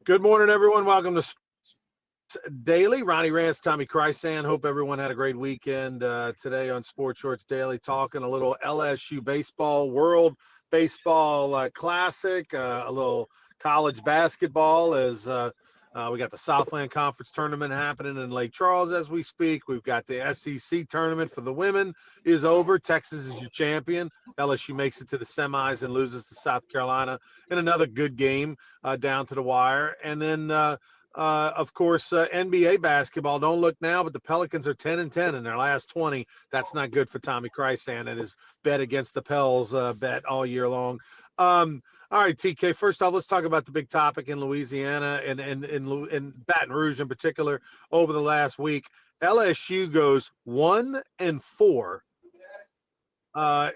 Good morning, everyone. Welcome to Daily. Ronnie Rance, Tommy Chrysan. Hope everyone had a great weekend today on Sports Shorts Daily, talking a little LSU baseball, World Baseball Classic, a little college basketball as we got the Southland Conference tournament happening in Lake Charles as we speak. We've got the SEC tournament for the women is over. Texas is your champion. LSU makes it to the semis and loses to South Carolina in another good game down to the wire. And then of course, NBA basketball. Don't look now, but the Pelicans are 10-10 in their last 20. That's not good for Tommy Chrysan and his bet against the Pels bet all year long. All right, TK. First off, let's talk about the big topic in Louisiana and in Baton Rouge in particular over the last week. LSU goes 1-4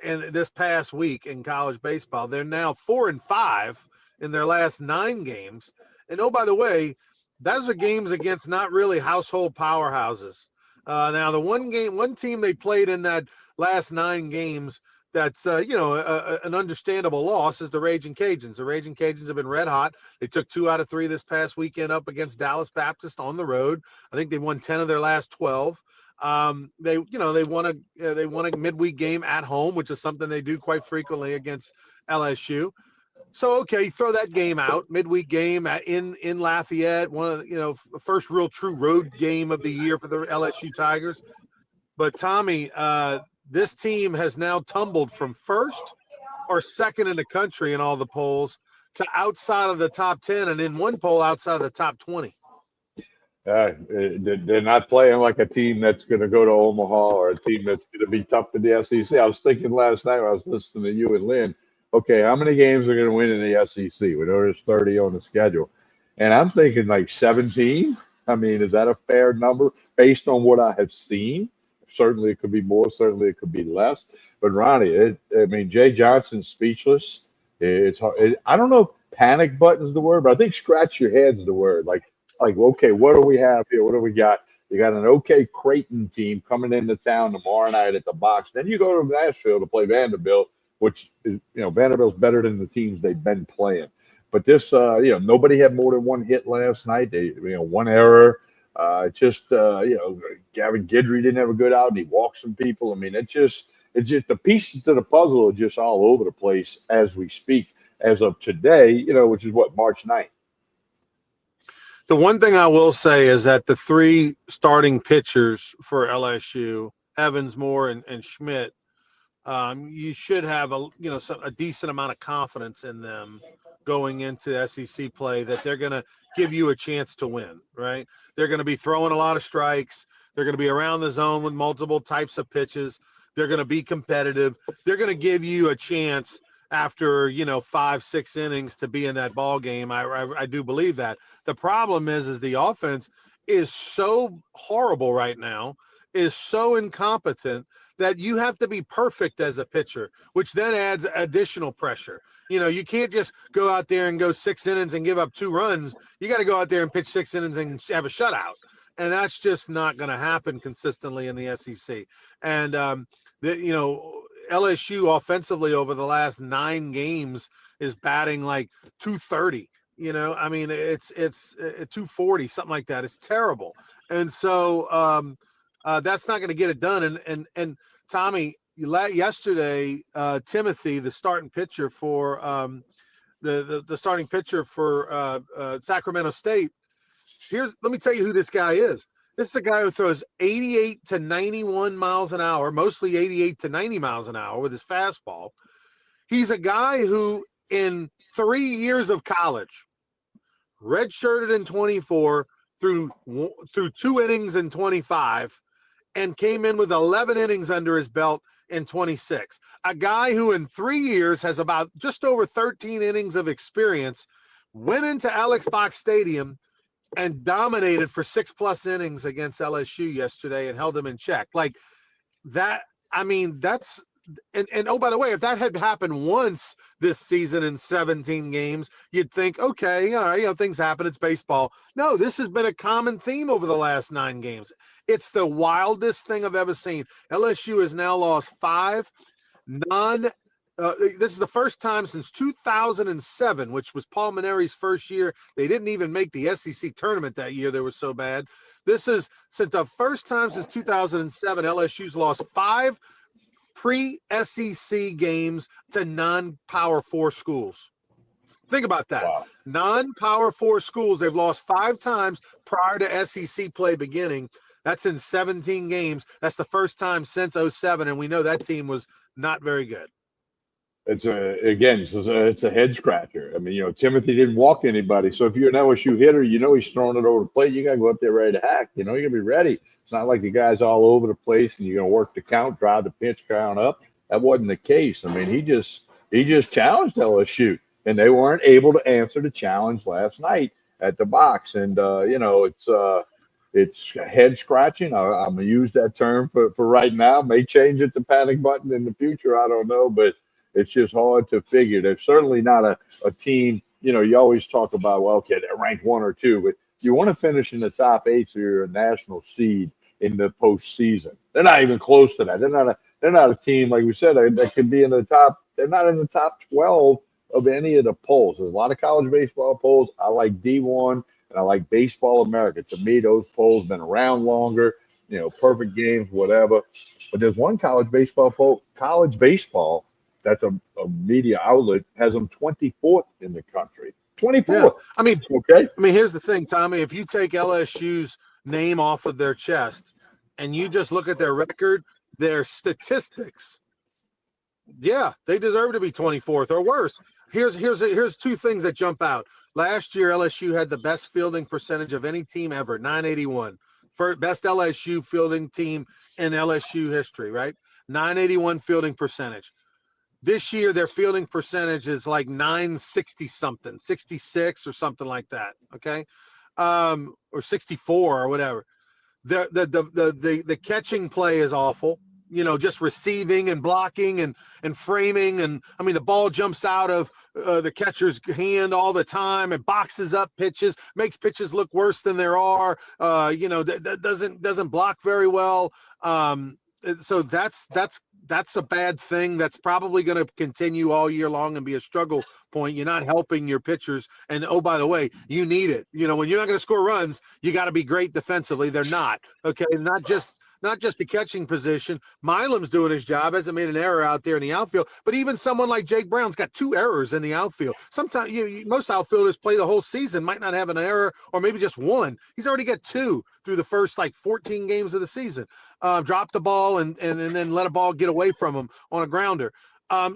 in this past week in college baseball. They're now 4-5 in their last 9 games. And oh, by the way, those are games against not really household powerhouses. Now, the one team they played in that last 9 games that's, an understandable loss is the Raging Cajuns. The Raging Cajuns have been red hot. They took 2 out of 3 this past weekend up against Dallas Baptist on the road. I think they've won 10 of their last 12. They won a midweek game at home, which is something they do quite frequently against LSU. So, okay, throw that game out, midweek game in Lafayette, one of the first real true road game of the year for the LSU Tigers. But Tommy, this team has now tumbled from first or second in the country in all the polls to outside of the top 10, and in one poll outside of the top 20. They're not playing like a team that's going to go to Omaha or a team that's going to be tough in the SEC. I was thinking last night when I was listening to you and Lynn, okay, how many games are going to win in the SEC? We know there's 30 on the schedule. And I'm thinking like 17. I mean, is that a fair number based on what I have seen? Certainly it could be more. Certainly it could be less. But Ronnie, Jay Johnson's speechless. It's hard. I don't know if panic button's the word, but I think scratch your head's the word. Like, okay, what do we have here? What do we got? You got an okay Creighton team coming into town tomorrow night at the box. Then you go to Nashville to play Vanderbilt, which is, Vanderbilt's better than the teams they've been playing. But this, nobody had more than one hit last night. They, one error. Gavin Guidry didn't have a good out, and he walked some people. I mean, it's just the pieces to the puzzle are just all over the place as we speak. As of today, which is what, March 9th. The one thing I will say is that the 3 starting pitchers for LSU, Evans, Moore, and Schmidt, you should have a decent amount of confidence in them going into SEC play that they're going to give you a chance to win, right? They're going to be throwing a lot of strikes. They're going to be around the zone with multiple types of pitches. They're going to be competitive. They're going to give you a chance after 5-6 innings to be in that ball game. I do believe that. The problem is the offense is so horrible right now, is so incompetent that you have to be perfect as a pitcher, which then adds additional pressure. You can't just go out there and go 6 innings and give up 2 runs. You got to go out there and pitch 6 innings and have a shutout. And that's just not going to happen consistently in the SEC. And, LSU offensively over the last 9 games is batting like 230. It's 240, something like that. It's terrible. And so that's not going to get it done. And Tommy, yesterday, Timothy, the starting pitcher for the starting pitcher for Sacramento State. Let me tell you who this guy is. This is a guy who throws 88 to 91 miles an hour, mostly 88 to 90 miles an hour with his fastball. He's a guy who, in 3 years of college, redshirted in 24, through 2 innings in 25, and came in with 11 innings under his belt in 26. A guy who in 3 years has about just over 13 innings of experience, went into Alex Box Stadium and dominated for 6+ innings against LSU yesterday and held them in check. Like that, that's and oh, by the way, if that had happened once this season in 17 games, you'd think, okay, all right, things happen. It's baseball. No, this has been a common theme over the last 9 games. It's the wildest thing I've ever seen. LSU has now lost 5 non This is the first time since 2007, which was Paul Maneri's first year. They didn't even make the SEC tournament that year. They were so bad. This is since the first time since 2007, LSU's lost 5 pre-SEC games to non-Power 4 schools. Think about that. Wow. Non-Power 4 schools, they've lost 5 times prior to SEC play beginning. That's in 17 games. That's the first time since 07, and we know that team was not very good. It's a head scratcher. I mean, Timothy didn't walk anybody. So if you're an LSU hitter, he's throwing it over the plate. You got to go up there ready to hack. You got to be ready. It's not like the guy's all over the place and you're going to work the count, drive the pitch count up. That wasn't the case. I mean, he just challenged LSU, and they weren't able to answer the challenge last night at the box. And it's head scratching. I'm gonna use that term for right now. May change it to panic button in the future. I don't know, but it's just hard to figure. They're certainly not a team. You always talk about, well, okay, they're ranked 1 or 2, but you want to finish in the top 8 so you're a national seed in the postseason. They're not even close to that. They're not a team, like we said, that could be in the top. They're not in the top 12 of any of the polls. There's a lot of college baseball polls. I like D1 and I like Baseball America. To me, those polls have been around longer. Perfect games, whatever. But there's one college baseball poll. College baseball, that's a media outlet, has them 24th in the country. 24th. Yeah. Okay. Here's the thing, Tommy. If you take LSU's name off of their chest and you just look at their record, their statistics, yeah, they deserve to be 24th or worse. Here's 2 things that jump out. Last year, LSU had the best fielding percentage of any team ever, 981. Best LSU fielding team in LSU history, right? 981 fielding percentage. This year, their fielding percentage is like 960 something, 66 or something like that. Okay, or 64 or whatever. The catching play is awful. Just receiving and blocking and framing, and the ball jumps out of the catcher's hand all the time. It boxes up pitches, makes pitches look worse than there are. That doesn't block very well. So that's a bad thing. That's probably going to continue all year long and be a struggle point. You're not helping your pitchers. And, oh, by the way, you need it. When you're not going to score runs, you got to be great defensively. They're not. Okay. Not just the catching position. Milam's doing his job, hasn't made an error out there in the outfield. But even someone like Jake Brown's got 2 errors in the outfield. Sometimes most outfielders play the whole season, might not have an error or maybe just 1. He's already got 2 through the first 14 games of the season. Drop the ball and then let a ball get away from him on a grounder.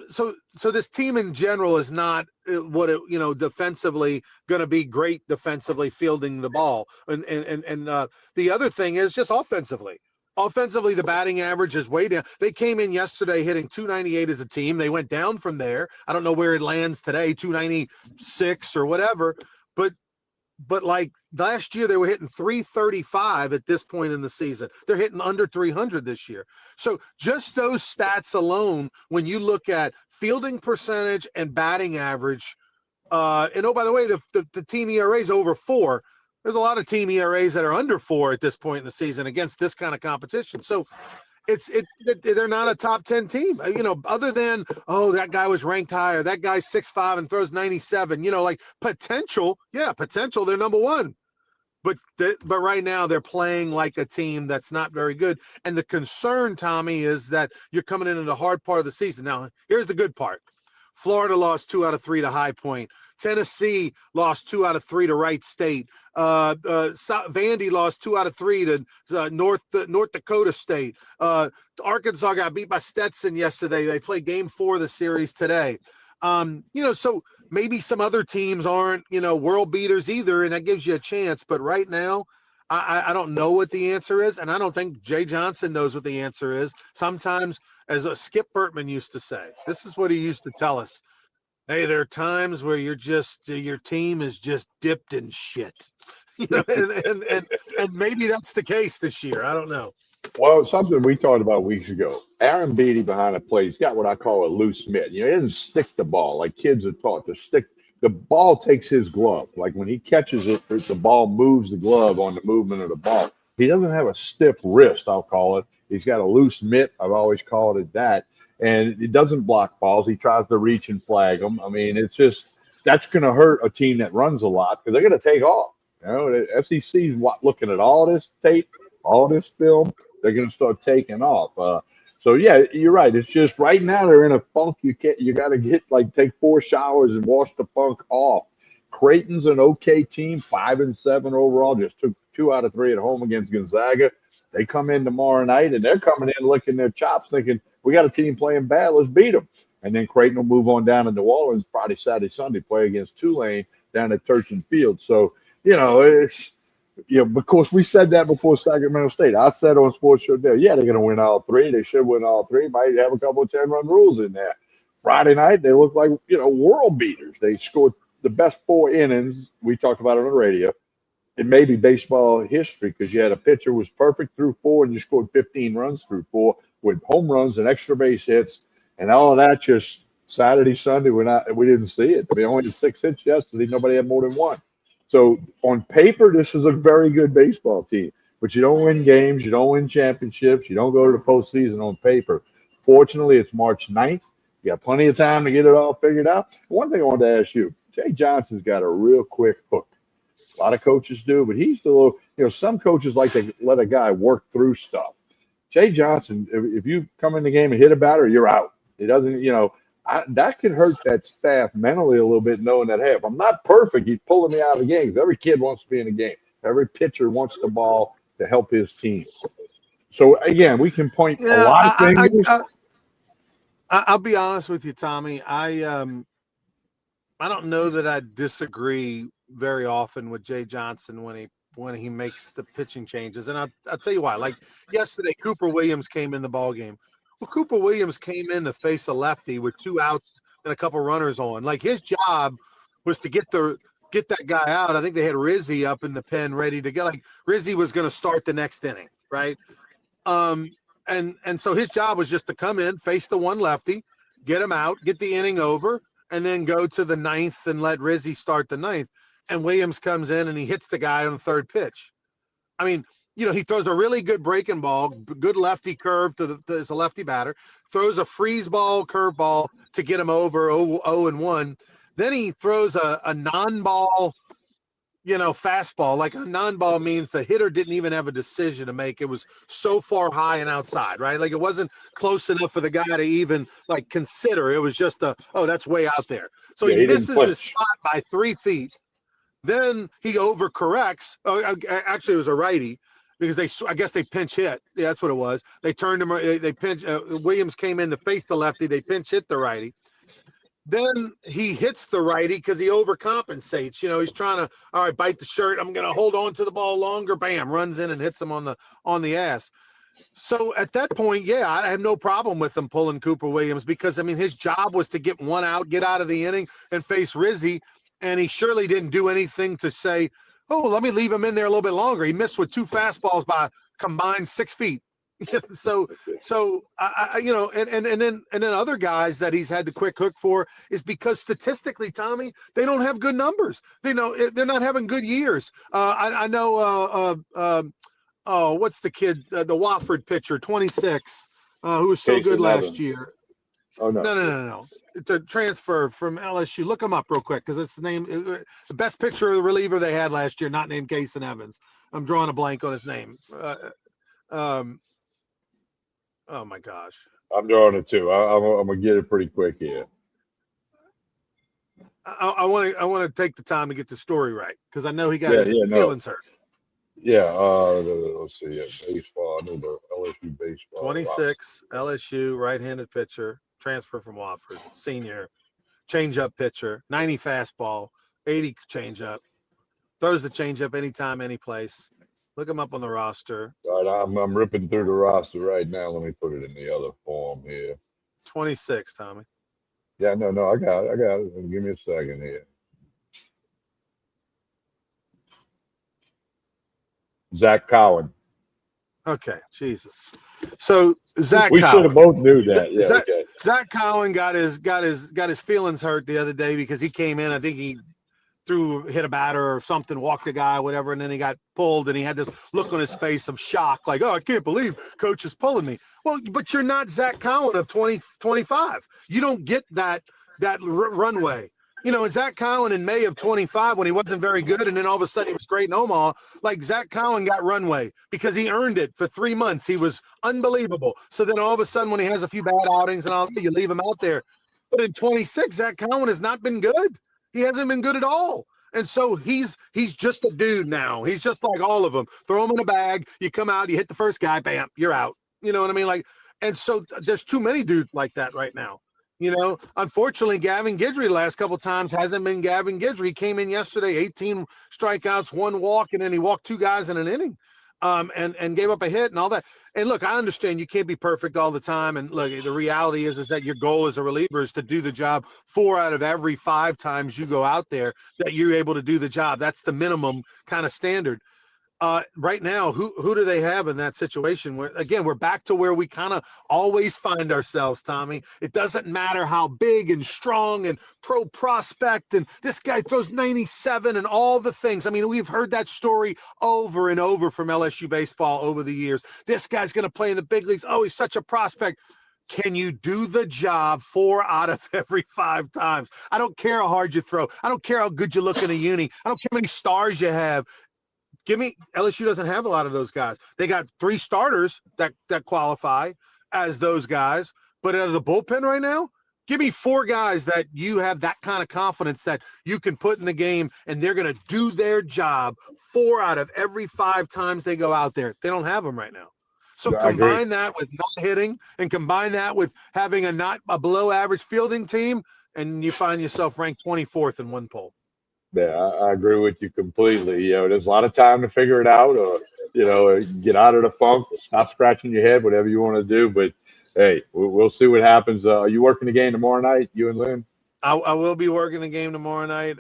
So this team in general is not defensively going to be great defensively fielding the ball. And the other thing is just offensively. Offensively, the batting average is way down. They came in yesterday hitting 298 as a team. They went down from there. I don't know where it lands today, 296 or whatever. But like last year, they were hitting 335 at this point in the season. They're hitting under 300 this year. So just those stats alone, when you look at fielding percentage and batting average, and oh, by the way, the team ERA is over 4. There's a lot of team ERAs that are under 4 at this point in the season against this kind of competition. So they're not a top 10 team, other than, that guy was ranked higher. That guy's 6'5" and throws 97, potential. Yeah. Potential. They're number 1, but right now they're playing like a team that's not very good. And the concern, Tommy, is that you're coming into the hard part of the season. Now, here's the good part. Florida lost 2 out of 3 to High Point. Tennessee lost 2 out of 3 to Wright State. Vandy lost 2 out of 3 to North Dakota State. Arkansas got beat by Stetson yesterday. They play game 4 of the series today. So maybe some other teams aren't, world beaters either, and that gives you a chance. But right now, I don't know what the answer is, and I don't think Jay Johnson knows what the answer is. Sometimes, as Skip Bertman used to say, this is what he used to tell us. Hey, there are times where your team is just dipped in shit, and maybe that's the case this year. I don't know. Well, something we talked about weeks ago. Aaron Beatty behind the plate, he's got what I call a loose mitt. He doesn't stick the ball like kids are taught to stick. The ball takes his glove. Like when he catches it, the ball moves the glove on the movement of the ball. He doesn't have a stiff wrist, I'll call it. He's got a loose mitt. I've always called it that. and he doesn't block balls. He tries to reach and flag them. I mean, it's just that's going to hurt a team that runs a lot because they're going to take off. The SEC's looking at all this tape, all this film. They're going to start taking off. So yeah, you're right. It's just right now they're in a funk. You got to take 4 showers and wash the funk off. Creighton's an okay team, 5-7 overall. Just took 2 out of 3 at home against Gonzaga. They come in tomorrow night and they're coming in licking their chops, thinking we got a team playing bad. Let's beat them. And then Creighton will move on down to New Orleans Friday, Saturday, Sunday, play against Tulane down at Turchin Field. So it's. Because we said that before Sacramento State. I said on Sports Show there, yeah, they're going to win all 3. They should win all 3. Might have a couple of 10-run rules in there. Friday night, they look like, world beaters. They scored the best 4 innings. We talked about it on the radio. It may be baseball history because you had a pitcher who was perfect through 4 and you scored 15 runs through 4 with home runs and extra base hits. And all of that just Saturday, Sunday, we didn't see it. They only had 6 hits yesterday. Nobody had more than 1. So on paper, this is a very good baseball team, but you don't win games, you don't win championships, you don't go to the postseason on paper. Fortunately, it's March 9th. You got plenty of time to get it all figured out. One thing I wanted to ask you, Jay Johnson's got a real quick hook. A lot of coaches do, but he's the little, some coaches like to let a guy work through stuff. Jay Johnson, if you come in the game and hit a batter, you're out. He doesn't, that can hurt that staff mentally a little bit, knowing that, hey, if I'm not perfect, he's pulling me out of the game. Every kid wants to be in a game. Every pitcher wants the ball to help his team. So, again, we can point a lot of things. I'll be honest with you, Tommy. I don't know that I disagree very often with Jay Johnson when he makes the pitching changes. And I'll tell you why. Like yesterday, Cooper Williams came in the ballgame. Well, Cooper Williams came in to face a lefty with 2 outs and a couple runners on. Like his job was to get that guy out. I think they had Rizzi up in the pen ready to go. Like Rizzi was going to start the next inning, right? And so his job was just to come in, face the one lefty, get him out, get the inning over, and then go to the 9th and let Rizzi start the 9th. And Williams comes in and he hits the guy on the 3rd pitch. I mean, he throws a really good breaking ball, good lefty curve to the lefty batter, throws a freeze ball, curve ball to get him over 0-1. Then he throws a non-ball, fastball. Like a non-ball means the hitter didn't even have a decision to make. It was so far high and outside, right? Like it wasn't close enough for the guy to even consider. It was just that's way out there. So he misses his spot by 3 feet. Then he overcorrects. Actually, it was a righty. Because I guess they pinch hit. Yeah, that's what it was. They turned him. They pinch. Williams came in to face the lefty. They pinch hit the righty. Then he hits the righty because he overcompensates. He's trying to bite the shirt. I'm going to hold on to the ball longer. Bam, runs in and hits him on the ass. So at that point, yeah, I have no problem with them pulling Cooper Williams because his job was to get 1 out, get out of the inning, and face Rizzi, and he surely didn't do anything to say, oh, let me leave him in there a little bit longer. He missed with 2 fastballs by combined 6 feet. so and then other guys that he's had the quick hook for is because statistically, Tommy, they don't have good numbers. They're not having good years. I know. What's the kid? The Wofford pitcher, 26, who was so good last year. Oh no. No. The transfer from LSU. Look him up real quick because it's the name. The best pitcher of the reliever they had last year, not named Kason Evans. I'm drawing a blank on his name. Oh my gosh. I'm drawing it too. I'm gonna get it pretty quick here. I want to take the time to get the story right because I know he got his feelings hurt. Yeah. Let's see. Baseball. I know the LSU baseball. 26, LSU right-handed pitcher. Transfer from Wofford, senior, change-up pitcher, 90 fastball, 80 change-up, throws the change-up anytime, any place. Look him up on the roster. All right, I'm ripping through the roster right now. Let me put it in the other form here. 26, Tommy. Yeah, no, I got it. Give me a second here. Zach Cowan. Okay, Jesus. So Zach, we should have both knew that. Yeah, Zach Cowan got his feelings hurt the other day because he came in. I think he hit a batter or something, walked a guy, whatever, and then he got pulled, and he had this look on his face of shock, like, oh, I can't believe coach is pulling me. Well, but you're not Zach Cowan of 2025. You don't get that runway. You know, and Zach Cowan in May of 25, when he wasn't very good, and then all of a sudden he was great in Omaha, like Zach Cowan got runway because he earned it for 3 months. He was unbelievable. So then all of a sudden when he has a few bad outings and all, you leave him out there. But in 26, Zach Cowan has not been good. He hasn't been good at all. And so he's just a dude now. He's just like all of them. Throw him in a bag. You come out, you hit the first guy, bam, you're out. You know what I mean? Like, and so there's too many dudes like that right now. You know, unfortunately, Gavin Guidry the last couple of times hasn't been Gavin Guidry. He came in yesterday, 18 strikeouts, 1 walk, and then he walked 2 guys in an inning, and gave up a hit and all that. And look, I understand you can't be perfect all the time. And look, the reality is that your goal as a reliever is to do the job 4 out of every 5 times you go out there, that you're able to do the job. That's the minimum kind of standard. Right now, who do they have in that situation? Where again, we're back to where we kind of always find ourselves, Tommy. It doesn't matter how big and strong and pro prospect, and this guy throws 97 and all the things. I mean, we've heard that story over and over from LSU baseball over the years. This guy's going to play in the big leagues. Oh, he's such a prospect. Can you do the job 4 out of every 5 times? I don't care how hard you throw. I don't care how good you look in a uni. I don't care how many stars you have. LSU doesn't have a lot of those guys. They got 3 starters that qualify as those guys, but out of the bullpen right now, give me 4 guys that you have that kind of confidence that you can put in the game, and they're going to do their job 4 out of every 5 times they go out there. They don't have them right now. So combine that with not hitting, and combine that with having a below average fielding team, and you find yourself ranked 24th in one poll. Yeah, I agree with you completely. You know, there's a lot of time to figure it out, or get out of the funk, stop scratching your head, whatever you want to do. But hey, we'll see what happens. Are you working the game tomorrow night, you and Lynn? I will be working the game tomorrow night.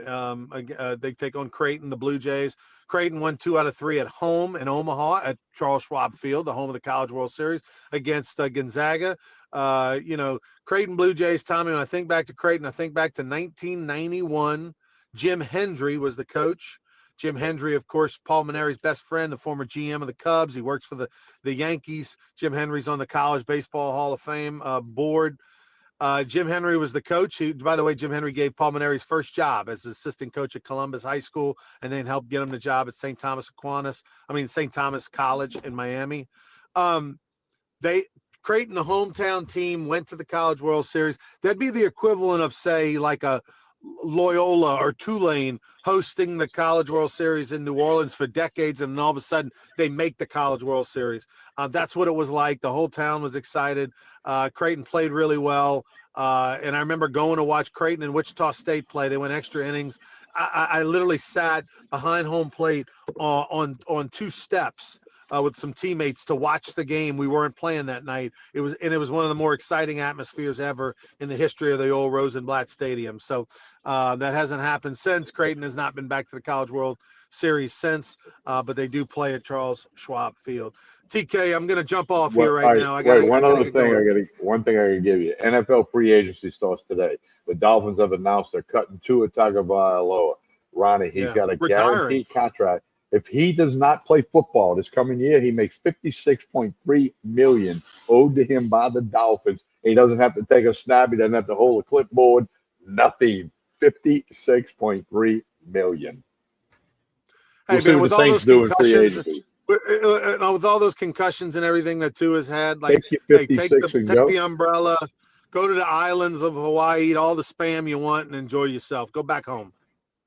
They take on Creighton, the Blue Jays. Creighton won 2 out of 3 at home in Omaha at Charles Schwab Field, the home of the College World Series, against Gonzaga. Creighton Blue Jays, Tommy, when I think back to Creighton, I think back to 1991. Jim Hendry was the coach. Jim Hendry, of course, Paul Maneri's best friend, the former GM of the Cubs. He works for the Yankees. Jim Hendry's on the College Baseball Hall of Fame board. Jim Hendry was the coach. By the way, Jim Hendry gave Paul Maneri's first job as assistant coach at Columbus High School, and then helped get him the job at St. Thomas College in Miami. Creighton, the hometown team, went to the College World Series. That'd be the equivalent of, say, like a Loyola or Tulane hosting the College World Series in New Orleans for decades, and then all of a sudden they make the College World Series. That's what it was like. The whole town was excited. Creighton played really well, and I remember going to watch Creighton and Wichita State play. They went extra innings. I literally sat behind home plate on 2 steps with some teammates to watch the game. We weren't playing that night. It was one of the more exciting atmospheres ever in the history of the old Rosenblatt Stadium. So that hasn't happened since. Creighton has not been back to the College World Series since, but they do play at Charles Schwab Field. TK, I'm going to jump off here right now. One thing I can give you. NFL free agency starts today. The Dolphins have announced they're cutting Tua Tagovailoa. Ronnie, he's got a guaranteed contract. If he does not play football this coming year, he makes $56.3 million owed to him by the Dolphins. He doesn't have to take a snap. He doesn't have to hold a clipboard. Nothing. $56.3 million. Hey, man, with all those concussions, with all those concussions and everything that Tua's had, like, take the umbrella, go to the islands of Hawaii, eat all the spam you want, and enjoy yourself. Go back home.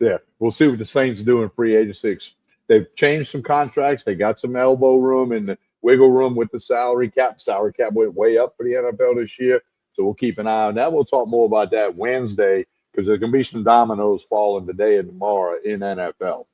Yeah, we'll see what the Saints do in free agency. They've changed some contracts. They got some elbow room and the wiggle room with the salary cap. Salary cap went way up for the NFL this year, so we'll keep an eye on that. We'll talk more about that Wednesday because there's going to be some dominoes falling today and tomorrow in NFL.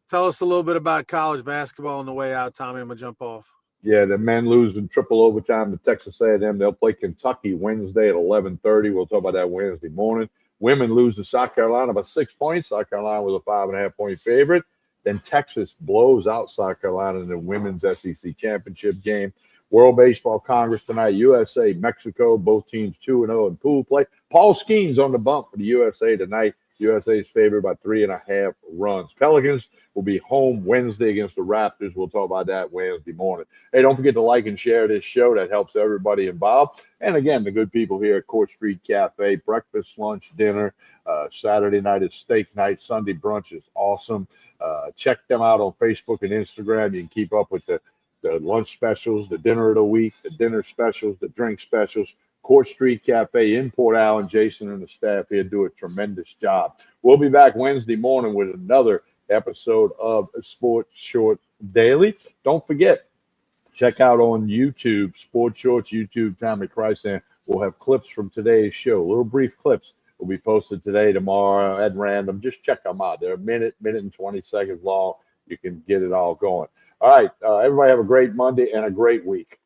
Tell us a little bit about college basketball on the way out, Tommy. I'm going to jump off. Yeah, the men lose in triple overtime to Texas A&M. They'll play Kentucky Wednesday at 11:30. We'll talk about that Wednesday morning. Women lose to South Carolina by 6 points. South Carolina was a 5.5-point favorite. Then Texas blows out South Carolina in the women's SEC championship game. World Baseball Congress tonight, USA, Mexico, both teams 2-0 in pool play. Paul Skeens on the bump for the USA tonight. USA's favored by 3.5 runs. Pelicans will be home Wednesday against the Raptors. We'll talk about that Wednesday morning. Hey, don't forget to like and share this show. That helps everybody involved. And again, the good people here at Court Street Cafe, breakfast, lunch, dinner. Saturday night is steak night. Sunday brunch is awesome. Check them out on Facebook and Instagram. You can keep up with the lunch specials, the dinner of the week, the dinner specials, the drink specials. Court Street Cafe in Port Allen. Jason and the staff here do a tremendous job. We'll be back Wednesday morning with another episode of Sports Short Daily. Don't forget, check out on YouTube, Sports Shorts, YouTube, Tommy Chrysan. We'll have clips from today's show, little brief clips will be posted today, tomorrow, at random. Just check them out. They're a minute and 20 seconds long. You can get it all going. All right, everybody have a great Monday and a great week.